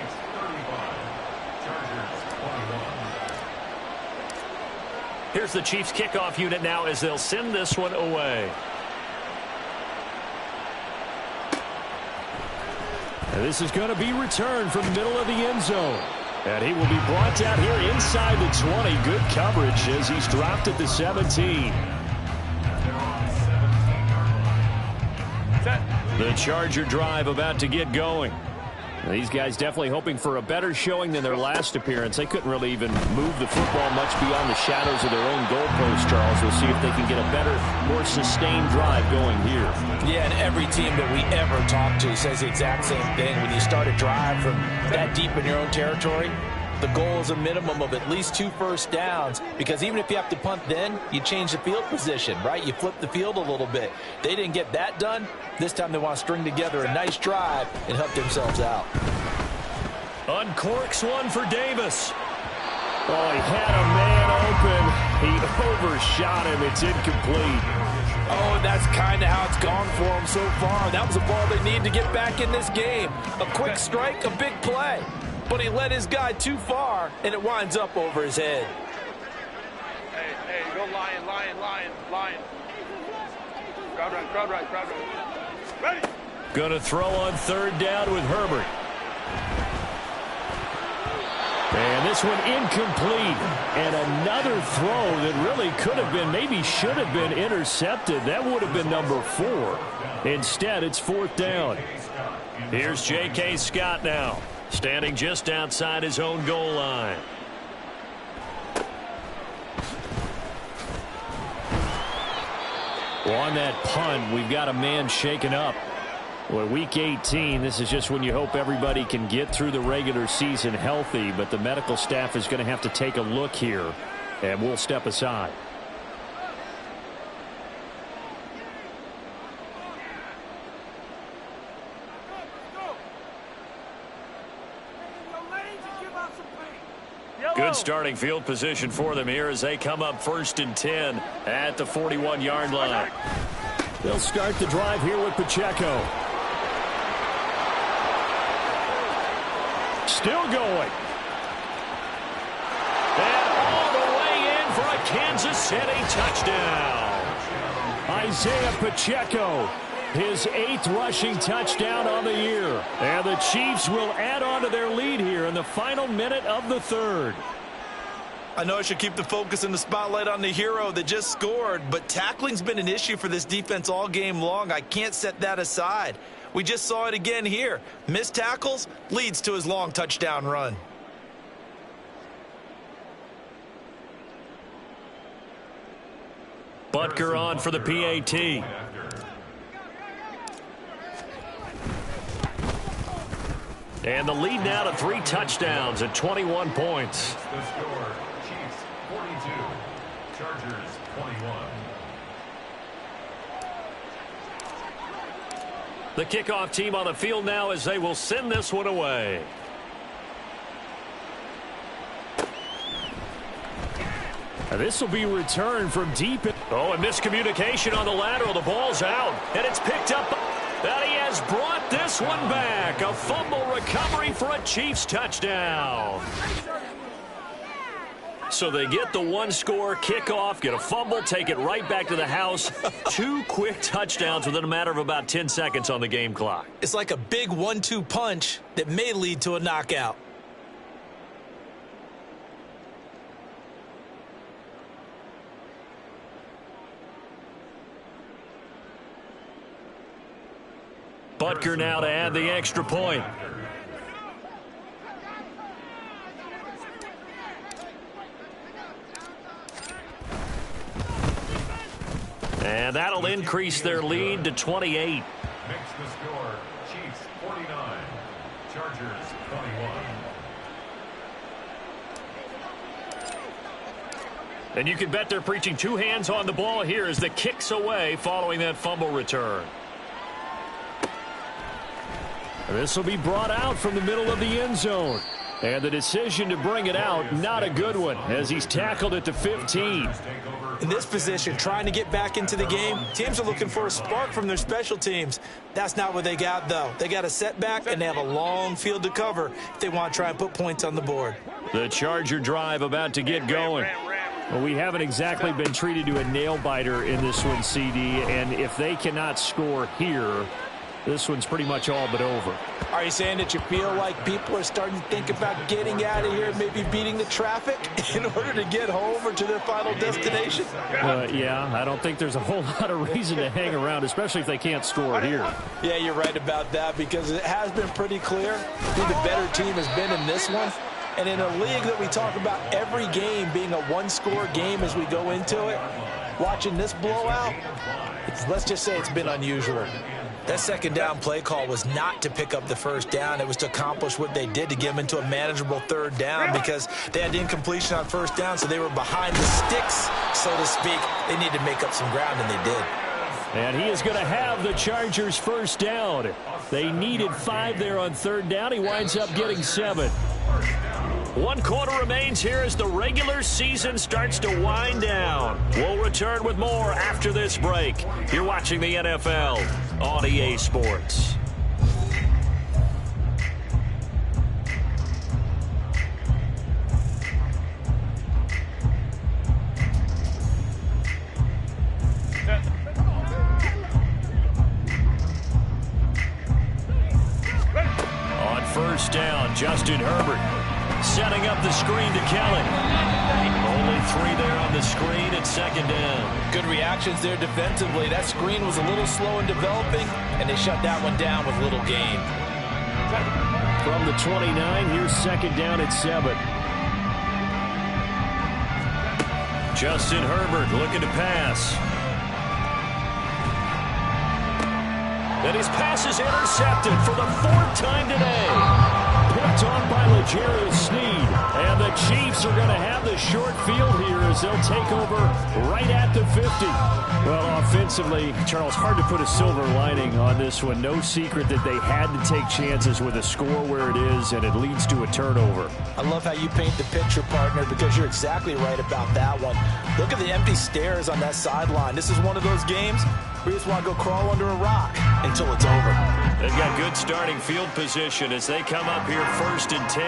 Here's the Chiefs kickoff unit now as they'll send this one away. And this is going to be returned from the middle of the end zone. And he will be brought down here inside the 20. Good coverage as he's dropped at the 17. The Charger drive about to get going. These guys definitely hoping for a better showing than their last appearance. They couldn't really even move the football much beyond the shadows of their own goalpost, Charles. We'll see if they can get a better, more sustained drive going here. Yeah, and every team that we ever talk to says the exact same thing. When you start a drive from that deep in your own territory, the goal is a minimum of at least 2 first downs, because even if you have to punt then, you change the field position, right? You flip the field a little bit. They didn't get that done. This time they want to string together a nice drive and help themselves out. Uncorks one for Davis. Oh, he had a man open. He overshot him. It's incomplete. Oh, that's kind of how it's gone for him so far. That was a ball they need to get back in this game. A quick strike, a big play. But he led his guy too far, and it winds up over his head. Hey, go lion. Crowd right. Ready? Going to throw on 3rd down with Herbert. And this one incomplete. And another throw that really could have been, maybe should have been intercepted. That would have been number 4. Instead, it's 4th down. Here's J.K. Scott now, standing just outside his own goal line. Well, on that punt, we've got a man shaken up. Well, week 18, this is just when you hope everybody can get through the regular season healthy, but the medical staff is going to have to take a look here, and we'll step aside. Good starting field position for them here as they come up 1st and 10 at the 41-yard line. They'll start the drive here with Pacheco. Still going. And all the way in for a Kansas City touchdown. Isaiah Pacheco, his 8th rushing touchdown on the year. And the Chiefs will add on to their lead here in the final minute of the 3rd. I know I should keep the focus and the spotlight on the hero that just scored, but tackling's been an issue for this defense all game long. I can't set that aside. We just saw it again here. Missed tackles leads to his long touchdown run. Butker on for the PAT. And the lead now to 3 touchdowns at 21 points. The score, Chiefs 42, Chargers 21. The kickoff team on the field now as they will send this one away. This will be returned from deep. Oh, a miscommunication on the lateral. The ball's out, and it's picked up. And he has brought this one back. A fumble recovery for a Chiefs touchdown. So they get the one-score kickoff, get a fumble, take it right back to the house. 2 quick touchdowns within a matter of about 10 seconds on the game clock. It's like a big 1-2 punch that may lead to a knockout. Butker now to add the extra point. And that'll increase their lead to 28. Makes the score Chiefs 49, Chargers 21. And you can bet they're preaching 2 hands on the ball here as the kick's away following that fumble return. This will be brought out from the middle of the end zone. And the decision to bring it out, not a good one, as he's tackled at the 15. In this position, trying to get back into the game, teams are looking for a spark from their special teams. That's not what they got, though. They got a setback, and they have a long field to cover if they want to try and put points on the board. The Charger drive about to get going. Well, we haven't exactly been treated to a nail-biter in this one, CD, and if they cannot score here, this one's pretty much all but over. Are you saying that you feel like people are starting to think about getting out of here, maybe beating the traffic in order to get home or to their final destination? Yeah, I don't think there's a whole lot of reason to hang around, especially if they can't score here. Yeah, you're right about that, because it has been pretty clear who the better team has been in this one. And in a league that we talk about every game being a one-score game as we go into it, watching this blowout, let's just say it's been unusual. That second down play call was not to pick up the first down. It was to accomplish what they did, to get them into a manageable third down, because they had incompletion on first down, so they were behind the sticks, so to speak. They needed to make up some ground, and they did. And he is going to have the Chargers first down. They needed 5 there on third down. He winds up getting 7. 1 quarter remains here as the regular season starts to wind down. We'll return with more after this break. You're watching the NFL on EA Sports. On first down, Justin Herbert setting up the screen to Kelly. Only 3 there on the screen at second down. Good reactions there defensively. That screen was a little slow in developing, and they shut that one down with little gain. From the 29, here's second down at 7. Justin Herbert looking to pass. And his pass is intercepted for the 4th time today. Picked on by L'Jarius Sneed. And the Chiefs are going to have the short field here as they'll take over right at the 50. Well, offensively, Charles, hard to put a silver lining on this one. No secret that they had to take chances with a score where it is, and it leads to a turnover. I love how you paint the picture, partner, because you're exactly right about that one. Look at the empty stairs on that sideline. This is one of those games where you just want to go crawl under a rock until it's over. They've got good starting field position as they come up here 1st and 10,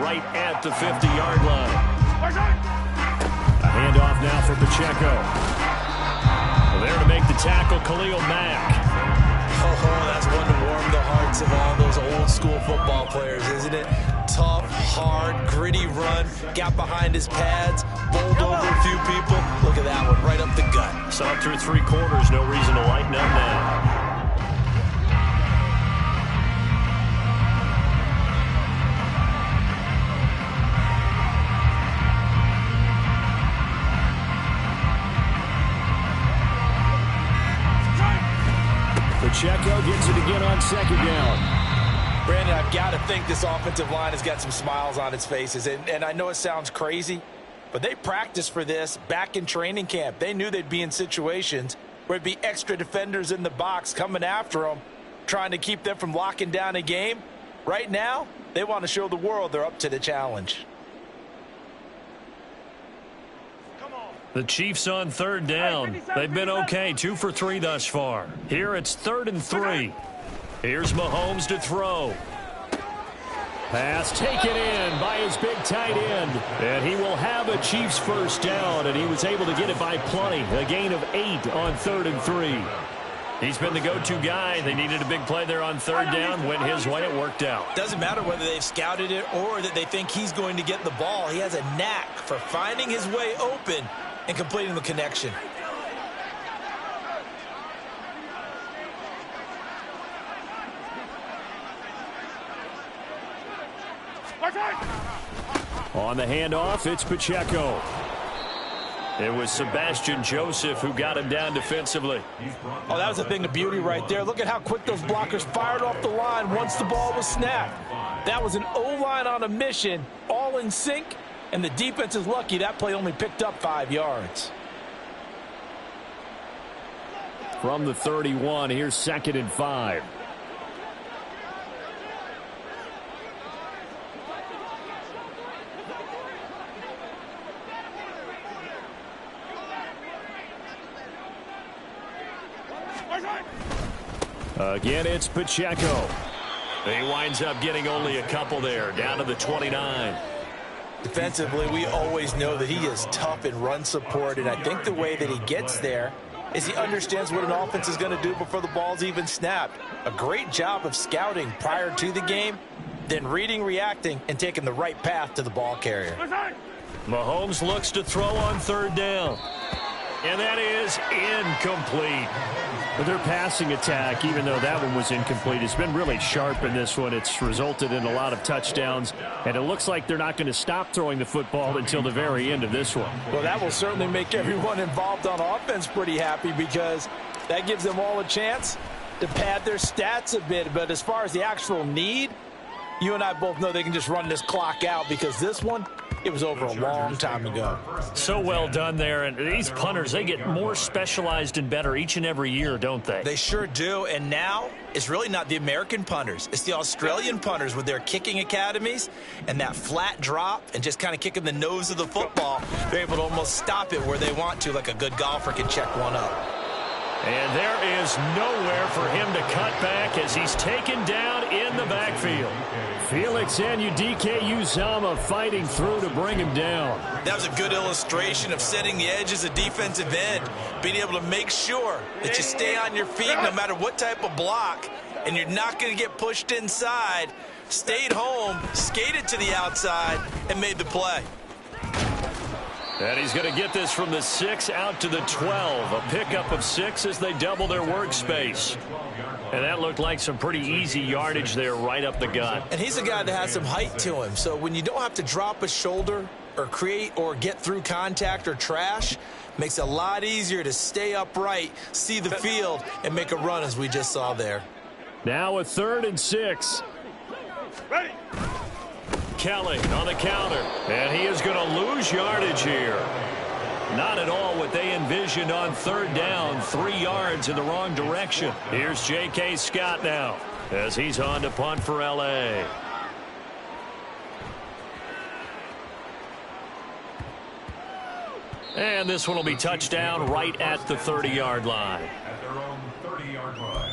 right at the 50-yard line. A handoff now for Pacheco. There to make the tackle, Khalil Mack. Oh, that's one to warm the hearts of all those old-school football players, isn't it? Tough, hard, gritty run, got behind his pads, bowled over a few people. Look at that one, right up the gut. Saw it through 3 quarters, no reason to lighten up now. Pacheco gets it again on second down. Brandon, I've got to think this offensive line has got some smiles on its faces. And I know it sounds crazy, but they practiced for this back in training camp. They knew they'd be in situations where it'd be extra defenders in the box coming after them. trying to keep them from locking down a game. Right now, they want to show the world they're up to the challenge. The Chiefs on third down. They've been okay, 2 for 3 thus far. Here it's 3rd and 3. Here's Mahomes to throw. Pass taken in by his big tight end. And he will have a Chiefs first down, and he was able to get it by plenty. A gain of 8 on 3rd and 3. He's been the go-to guy. They needed a big play there on third down. Went his way. It worked out. Doesn't matter whether they've scouted it or that they think he's going to get the ball. He has a knack for finding his way open and completing the connection. On the handoff, it's Pacheco. It was Sebastian Joseph who got him down defensively. Oh, that was a thing of beauty right there. Look at how quick those blockers fired off the line once the ball was snapped. That was an O-line on a mission, all in sync, and the defense is lucky that play only picked up 5 yards. From the 31, here's 2nd and 5. Again, it's Pacheco. He winds up getting only a couple there, down to the 29. Defensively, we always know that he is tough in run support, and I think the way that he gets there is he understands what an offense is going to do before the ball's even snapped. A great job of scouting prior to the game, then reading, reacting, and taking the right path to the ball carrier. Mahomes looks to throw on third down. And that is incomplete. But their passing attack, even though that one was incomplete, has been really sharp in this one. It's resulted in a lot of touchdowns, and it looks like they're not going to stop throwing the football until the very end of this one. Well, that will certainly make everyone involved on offense pretty happy because that gives them all a chance to pad their stats a bit. But as far as the actual need, you and I both know they can just run this clock out because this one, it was over a long time ago. So well done there. And these punters, they get more specialized and better each and every year, don't they? They sure do. And now it's really not the American punters. It's the Australian punters with their kicking academies and that flat drop and just kind of kicking the nose of the football. They're able to almost stop it where they want to, like a good golfer can check one up. And there is nowhere for him to cut back as he's taken down in the backfield. Felix Anudike-Uzomah fighting through to bring him down. That was a good illustration of setting the edge as a defensive end, being able to make sure that you stay on your feet no matter what type of block, and you're not going to get pushed inside. Stayed home, skated to the outside, and made the play. And he's going to get this from the 6 out to the 12. A pickup of 6 as they double their workspace. And that looked like some pretty easy yardage there right up the gut. And he's a guy that has some height to him. So when you don't have to drop a shoulder or create or get through contact or trash, makes it a lot easier to stay upright, see the field, and make a run as we just saw there. Now a 3rd and 6. Ready. Kelly on the counter. And he is going to lose yardage here. Not at all what they envisioned on third down. 3 yards in the wrong direction. Here's J.K. Scott now as he's on to punt for L.A. And this one will be touchdown right at the 30-yard line. At their own 30-yard line.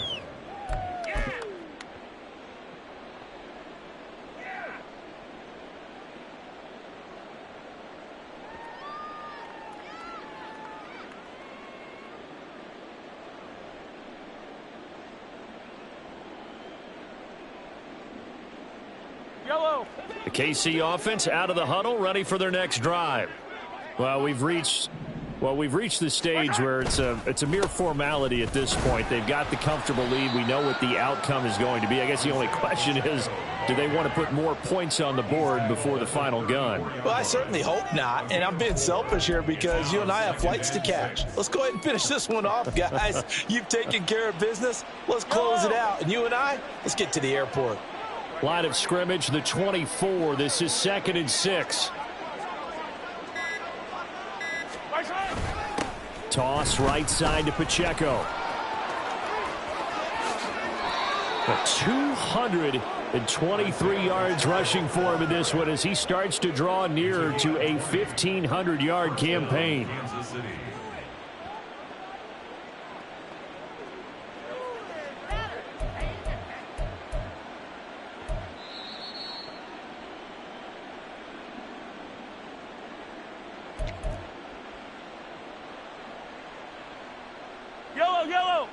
The KC offense out of the huddle, ready for their next drive. Well, we've reached the stage where it's a mere formality at this point. They've got the comfortable lead. We know what the outcome is going to be. I guess the only question is, do they want to put more points on the board before the final gun? Well, I certainly hope not, and I'm being selfish here because you and I have flights to catch. Let's go ahead and finish this one off, guys. You've taken care of business. Let's close it out, and you and I, let's get to the airport. Line of scrimmage, the 24. This is 2nd and 6. Toss right side to Pacheco. But 223 yards rushing for him in this one as he starts to draw nearer to a 1,500-yard campaign. Kansas City. Yellow, yellow.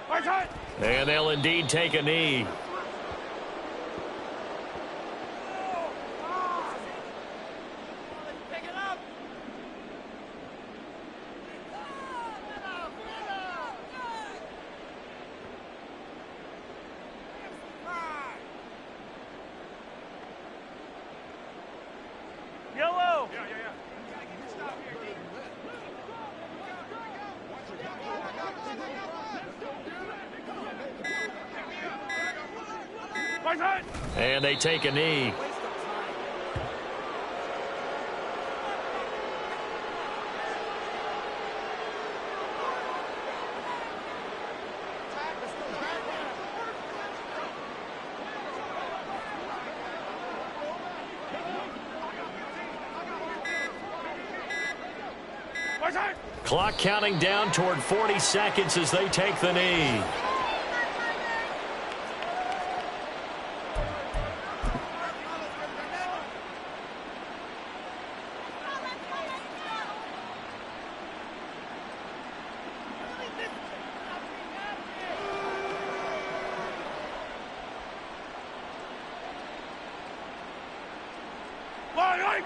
Right side. And they'll indeed take a knee. Pick it up. Yellow. Yeah. Right side. And they take a knee. Right side. Clock counting down toward 40 seconds as they take the knee. Line.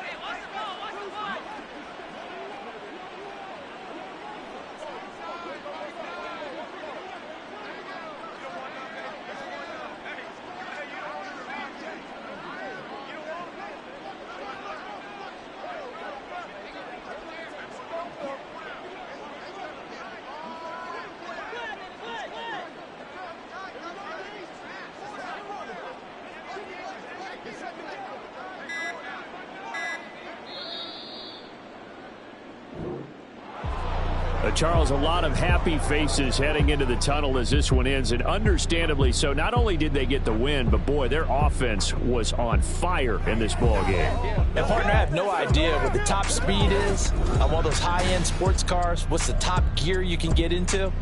Charles, a lot of happy faces heading into the tunnel as this one ends, and understandably so. Not only did they get the win, but boy, their offense was on fire in this ball game. And partner, I have no idea what the top speed is on one of those high-end sports cars. What's the top gear you can get into?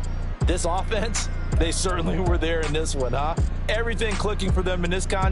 This offense, they certainly were there in this one, huh? Everything clicking for them in this contest.